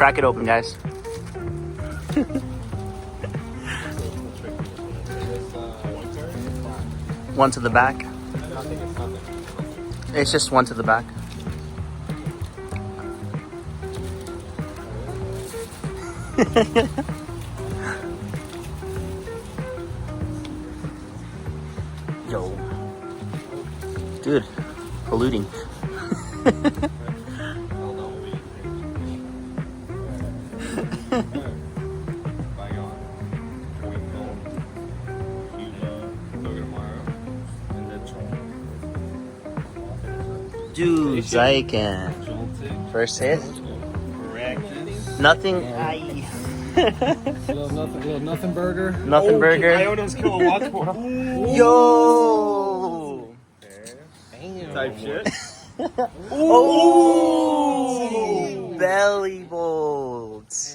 Crack it open, guys. One to the back. It's just one to the back. Yo. Dude, polluting. Dude, Zyken. First hit. Nothing. Little nothing burger. Nothing burger. Iona's kill a lot more. Yo. Type shit. Oh, belly bolts.